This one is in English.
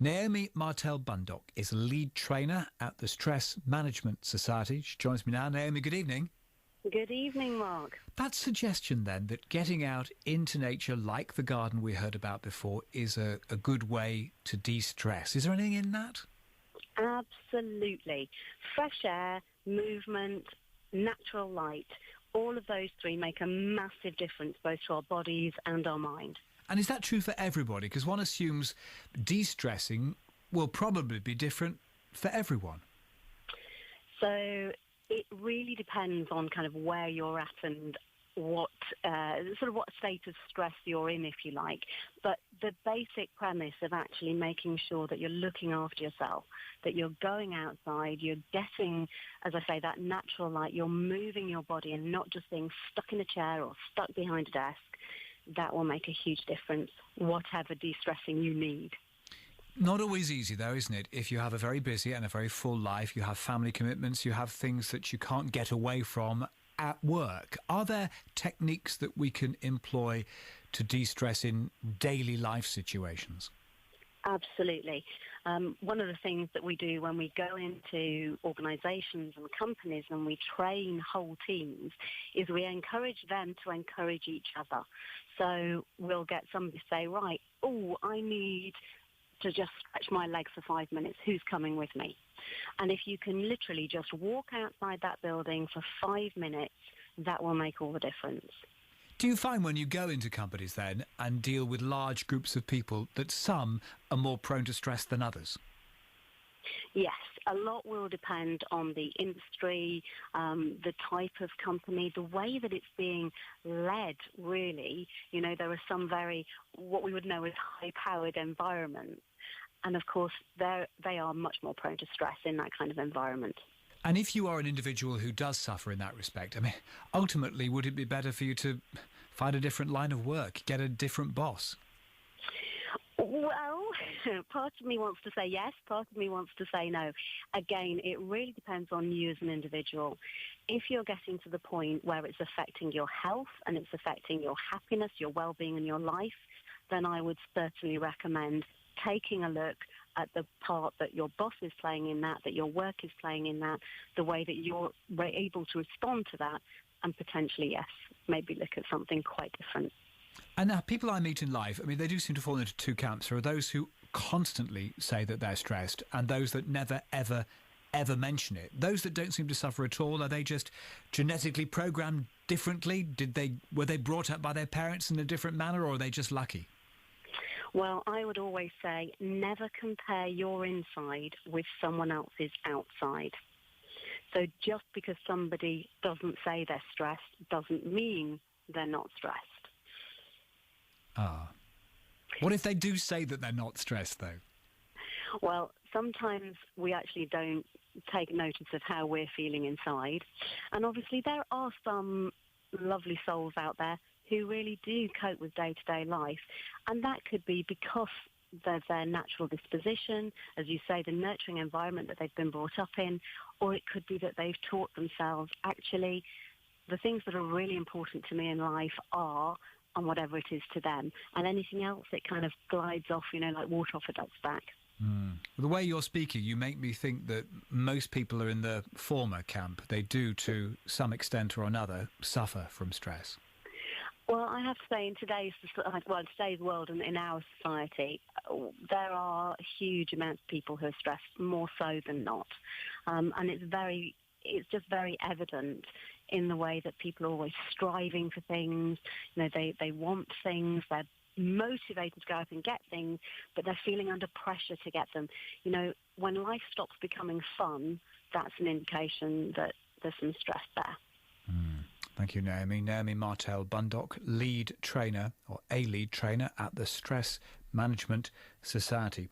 Naomi Martell is a lead trainer at the Stress Management Society. She joins me now. Naomi, good evening. Good evening, Mark. That suggestion then that getting out into nature, like the garden we heard about before, is a good way to de-stress. Is there anything in that? Absolutely. Fresh air, movement, natural light, all of those three make a massive difference both to our bodies and our mind. And is that true for everybody? Because one assumes de-stressing will probably be different for everyone. So it really depends on kind of where you're at and what state of stress you're in, if you like. But the basic premise of actually making sure that you're looking after yourself, that you're going outside, you're getting, as I say, that natural light, you're moving your body and not just being stuck in a chair or stuck behind a desk, that will make a huge difference, whatever de-stressing you need. Not always easy, though, isn't it? If you have a very busy and a very full life, you have family commitments, you have things that you can't get away from at work. Are there techniques that we can employ to de-stress in daily life situations? Absolutely. One of the things that we do when we go into organisations and companies and we train whole teams is we encourage them to encourage each other. So we'll get somebody to say, right, I need to just stretch my legs for 5 minutes. Who's coming with me? And if you can literally just walk outside that building for 5 minutes, that will make all the difference. Do you find when you go into companies then and deal with large groups of people that some are more prone to stress than others? Yes, a lot will depend on the industry, the type of company, the way that it's being led, really. You know, there are some what we would know as high-powered environments. And, of course, they are much more prone to stress in that kind of environment. And if you are an individual who does suffer in that respect, I mean, ultimately, would it be better for you to find a different line of work, get a different boss? Well, part of me wants to say yes, part of me wants to say no. Again, it really depends on you as an individual. If you're getting to the point where it's affecting your health and it's affecting your happiness, your well-being and your life, then I would certainly recommend taking a look at the part that your boss is playing in that your work is playing in that, the way that you're able to respond to that, and potentially, yes, maybe look at something quite different. And now, people I meet in life, I mean, they do seem to fall into two camps. There are those who constantly say that they're stressed and those that never, ever, ever mention it. Those that don't seem to suffer at all, are they just genetically programmed differently? Were they brought up by their parents in a different manner, or are they just lucky? Well, I would always say never compare your inside with someone else's outside. So just because somebody doesn't say they're stressed doesn't mean they're not stressed. What if they do say that they're not stressed, though? Well, sometimes we actually don't take notice of how we're feeling inside. And obviously there are some lovely souls out there who really do cope with day-to-day life. And that could be because there's their natural disposition, as you say, the nurturing environment that they've been brought up in, or it could be that they've taught themselves, actually, the things that are really important to me in life are, and whatever it is to them. And anything else, it kind of glides off, like water off a duck's back. The way you're speaking, you make me think that most people are in the former camp. They do, to some extent or another, suffer from stress. Well, I have to say, in today's world and in our society, there are huge amounts of people who are stressed, more so than not. And it's just very evident in the way that people are always striving for things. They want things, they're motivated to go out and get things, but they're feeling under pressure to get them. When life stops becoming fun, that's an indication that there's some stress there. Thank you, Naomi. Naomi Martell, lead trainer, or a lead trainer at the Stress Management Society.